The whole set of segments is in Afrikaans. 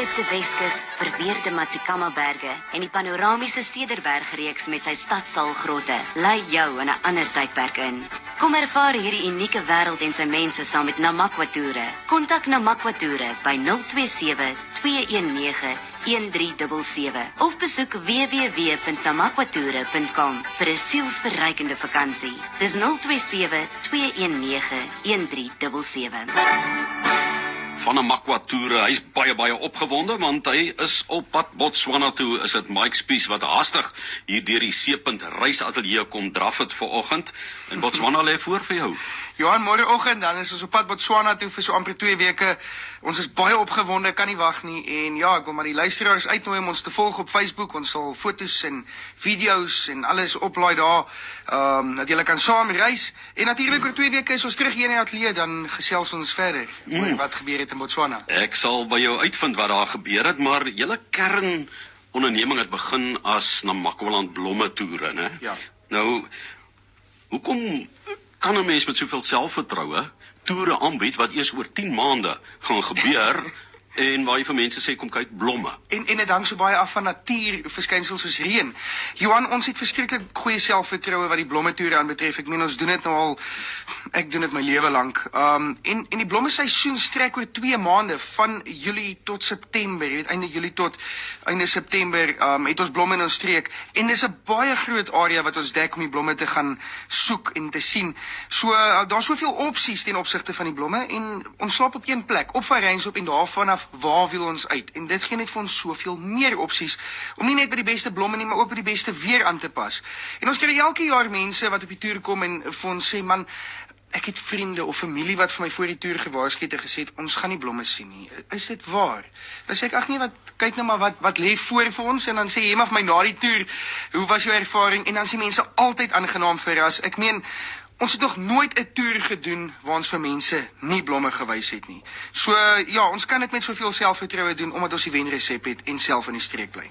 Onbeskripte Weskus, verweerde Matsikama-berge en die panoramiese Cederbergreeks met sy stadssaalgrotte lei jou in 'n ander tydperk in. Kom ervaar hierdie unieke wêreld en sy mense saam met Namakwa Toere. Kontak Namakwa Toere by 027 219 1377 of besoek www.namakwatoere.com vir 'n sielsverrykende vakansie. Dis 027 219 1377. Van 'n Namakwa Toere, hy's baie opgewonde want hy is op pad Botswana toe. Is dit Mike Spies wat haastig hier deur die Seepunt reisateljee kom draf het vanoggend. En Botswana lê voor vir jou. Johan, môreoggend dan is ons op pad Botswana toe vir so amper 2 weke. Ons is baie opgewonde, kan nie wag nie. En ja, ek wil maar die luisteraars uitnooi om ons te volg op Facebook. Ons sal foto's en video's en alles oplaai daar, dat julle kan saam reis. En natuurlik oor 2 weke is ons terug hier in die ateljee, dan gesels ons verder oor wat gebeur het in Botswana. Ek sal by jou uitvind wat daar gebeur het, maar julle kernonderneming het begin as Namakwaland blomme toere, né? Ja. Nou, hoekom kan 'n mens met soveel selfvertroue toere aanbied wat eers oor 10 maande gaan gebeur en waar jy vir mense sê kom kyk blomme? En dit hang so baie af van natuurverskynsels soos reën. Johan, ons het verskriklik goeie selfvertroue wat die blomme toere aanbetref. Ek meen ons doen dit nou al, ek doen dit my lewe lank. En die blomme seisoen strek oor 2 maande van Julie tot September. Jy weet, einde Julie tot einde September het ons blomme in ons streek en dis 'n baie groot area wat ons dek om die blomme te gaan soek en te sien. So daar's soveel opsies ten opsigte van die blomme en ons slaap op een plek, op Verreynsop en daarvan af waar wil ons uit? En dit gee net vir ons soveel meer opsies om nie net by die beste blomme nie, maar ook by die beste weer aan te pas. En ons kry elke jaar mense wat op die toer kom en vir ons sê, man, ek het vriende of familie wat vir my voor die toer gewaarsku het en gesê het, ons gaan nie blomme sien nie. Is dit waar? Dan sê ek, ag nee, kyk nou maar wat lê voor vir ons, en dan sê jy maar vir my na die toer, hoe was jou ervaring? En dan sê mense altyd aangenaam verras. Ek meen, ons het nog nooit 'n toer gedoen waar ons vir mense nie blomme gewys het nie. So ja, ons kan dit met soveel selfvertroue doen omdat ons die wenresep het en self in die streek bly.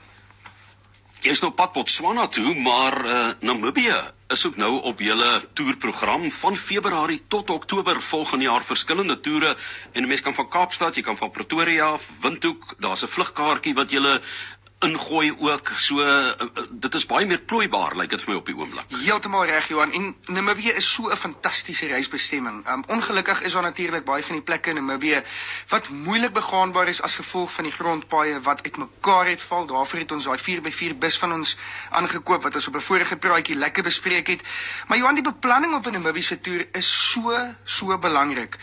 Jy is nou op pad Botswana toe, maar Namibië is ook nou op julle toerprogram van Februarie tot Oktober volgende jaar, verskillende toere, en 'n mens kan van Kaapstad, jy kan van Pretoria, Windhoek, daar's 'n vlugkaartjie wat julle ingooi ook, so dit is baie meer plooibaar, lyk dit vir my op die oomblik. Heeltemal reg, Johan, en Namibië is so 'n fantastiese reisbestemming. Ongelukkig is daar natuurlik baie van die plekke in Namibië wat moeilik begaanbaar is as gevolg van die grondpaaie wat uitmekaar het val. Daarvoor het ons daai 4x4 bus van ons aangekoop wat ons op 'n vorige praatjie lekker bespreek het. Maar Johan, die beplanning op 'n Namibiese toer is so belangrik.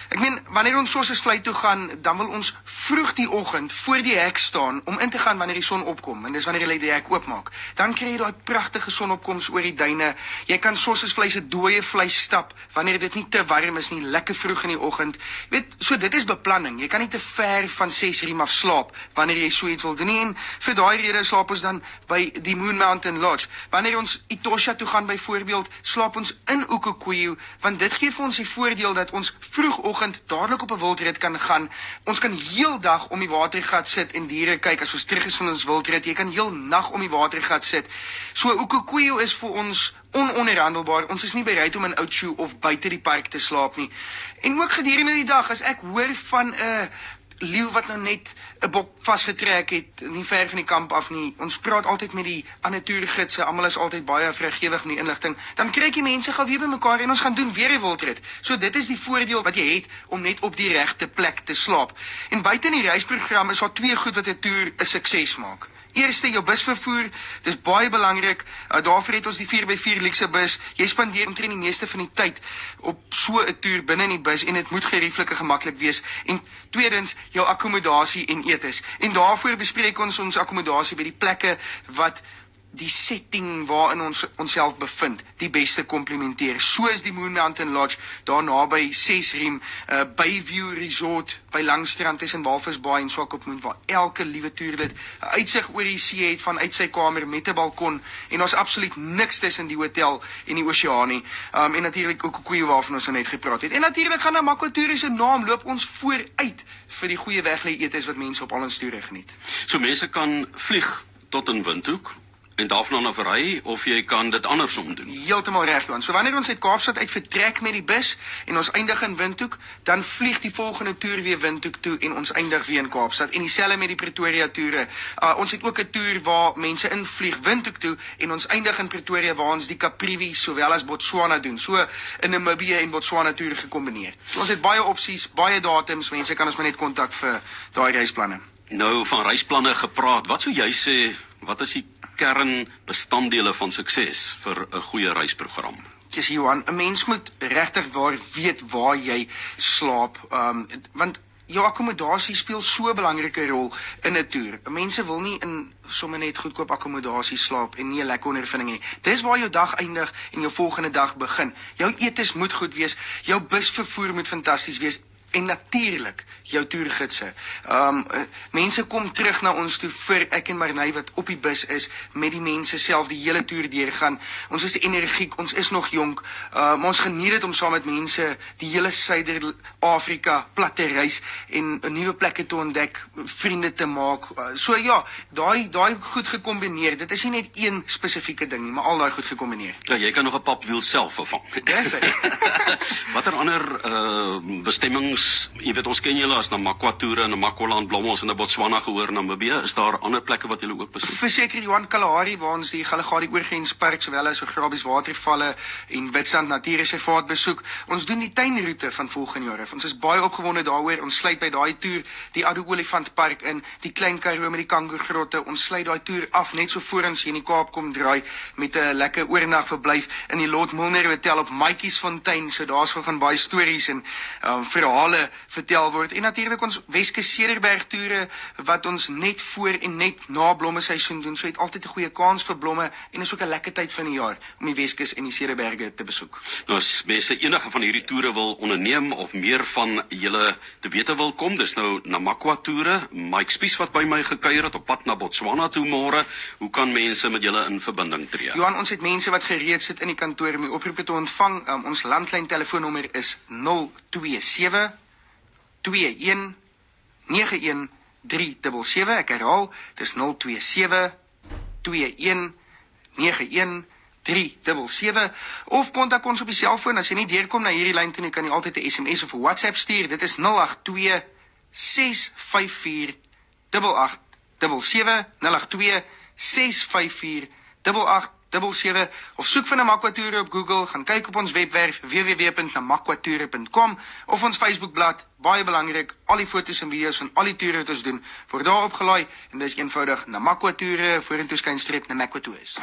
Ek meen, wanneer ons soos vlei toe gaan, dan wil ons vroeg die oggend voor die hek staan om in te gaan wanneer die son opkom. En dis wanneer jy die hek oopmaak. Dan kry jy daai pragtige sonopkoms oor die duine. Jy kan soos vleis se dooie vleis stap wanneer dit nie te warm is nie, lekker vroeg in die oggend. Jy weet, so dit is beplanning. Jy kan nie te ver van 6 riem af slaap wanneer jy so iets wil doen nie. En vir daai rede slaap ons dan by die Moon Mountain Lodge. Wanneer ons Etosha toe gaan byvoorbeeld, slaap ons in Okukuyu, want dit gee vir ons die voordeel dat ons vroegoggend dadelik op 'n wildrit kan gaan. Ons kan heel dag om die watergat sit en diere kyk as ons terug is van ons wildrit. Jy kan heel nag om die watergat sit. So Okukuyu is vir ons ononderhandelbaar. Ons is nie bereid om in Oudtshoorn of buite die park te slaap nie. En ook gedurende die dag, as ek hoor van 'n leeu wat nou net 'n bok vasgetrek het, nie ver van die kamp af nie. Ons praat altyd met die ander toergidse, almal is altyd baie vrygewig met die inligting. Dan kry jy mense gou weer bymekaar en ons gaan doen weer 'n wildrit. So dit is die voordeel wat jy het om net op die regte plek te slaap. En buite in die reisprogram is daar 2 goed wat 'n toer 'n sukses maak. Eerste, jou busvervoer, dis baie belangrik. Daarvoor het ons die 4x4 luxe bus. Jy spandeer omtrent die meeste van die tyd op so 'n toer binne in die bus en dit moet gerieflik en gemaklik wees. En tweedens, jou akkommodasie en etes. En daarvoor bespreek ons akkommodasie by die plekke wat die setting waarin ons onsself bevind, die beste komplementeer. Soos die Moon Mountain Lodge, daar naby 6 riem, Bayview Resort, by Langstrand tussen Walvis Bay en Swakopmund, waar elke liewe toerlid 'n uitsig oor die see het vanuit sy kamer met 'n balkon, en daar's absoluut niks tussen die hotel en die oseaan nie. En natuurlik ook Okukuyu waarvan ons net gepraat het. En natuurlik gaan Namakwa Toere se naam loop ons vooruit vir die goeie weglê etes wat mense op al ons toere geniet. So mense kan vlieg tot in Windhoek en daarvan af ry of jy kan dit andersom doen. Heeltemal reg, Johan. So wanneer ons uit Kaapstad uit vertrek met die bus en ons eindig in Windhoek, dan vlieg die volgende toer weer Windhoek toe en ons eindig weer in Kaapstad. En dieselfde met die Pretoria toere. Ons het ook 'n toer waar mense invlieg Windhoek toe en ons eindig in Pretoria waar ons die Caprivi sowel as Botswana doen. So in Namibië en Botswana toer gekombineer. So ons het baie opsies, baie datums. Mense kan ons maar net kontak vir daai reisplanne. Nou van reisplanne gepraat, wat sou jy sê, wat is die kernbestanddele van sukses vir 'n goeie reisprogram? Dis Johan, 'n mens moet regtig weet waar jy slaap, want jou akkommodasie speel so 'n belangrike rol in 'n toer. Mense wil nie in sommer net goedkoop akkommodasie slaap en nie 'n lekker ondervinding nie. Dis waar jou dag eindig en jou volgende dag begin. Jou etes moet goed wees, jou busvervoer moet fantasties wees. En natuurlik jou toergidse. Mense kom terug na ons toe vir ek en Marnay wat op die bus is met die mense self die hele toer deurgaan. Ons is energiek, ons is nog jonk, maar ons geniet dit om saam met mense die hele Suider-Afrika plat te reis en 'n nuwe plekke te ontdek, vriende te maak. So ja, daai goed gekombineer. Dit is nie net een spesifieke ding nie, maar al daai goed gekombineer. Ja, jy kan nog 'n papwiel self vervang. Dis hy. Watter ander bestemmings, jy weet ons ken julle as Namakwa toere, Namakoland, Blommels en Botswana gehoor, Namibië, is daar ander plekke wat julle ook besoek? Verseker Johan, Kalahari waar ons die Kalahari oorgrenspark sowel as Grabies watervalle en Witstrand Natuurreservaat besoek. Ons doen die tuinroete van volgende jaar. Ons is baie opgewonde daaroor. Ons sluit by daai toer die Addo Olifantpark in, die Klein Karoo met die kangogrotte. Ons sluit daai toer af net so voor ons hier in die Kaap kom draai met 'n lekker oornag verblyf in die Lot Milner Hotel op Maatjiesfontein. So daar's gaan baie stories en verhale vertel word. En natuurlik ons Weskus Cederberg toere wat ons net voor en net na blommeseisoen doen. So het altyd 'n goeie kans vir blomme en is ook 'n lekker tyd van die jaar om die Weskus en die Cederberge te besoek. Nou as mense enige van hierdie toere wil onderneem of meer van julle te wete wil kom, dis nou Namakwa toere, Mike Spies wat by my gekuier het op pad na Botswana toe môre. Hoe kan mense met julle in verbinding tree? Johan, ons het mense wat gereed sit in die kantoor om die oproepe te ontvang. Ons landlyn telefoonnommer is 027 21 91 377. Ek herhaal, dis 027 21 91 377 of kontak ons op die selfoon as jy nie deurkom na hierdie lyn toe nie, kan jy altyd 'n SMS of 'n WhatsApp stuur. Dit is 082 654 8877 082 654 8877 of soek vir Namakwa toere op Google, gaan kyk op ons webwerf www.namakwatoere.com of ons Facebookblad. Baie belangrik, al die foto's en video's van al die toere wat ons doen word daar opgelaai en dis eenvoudig Namakwa toere vorentoe skynstreep Namakwa toes.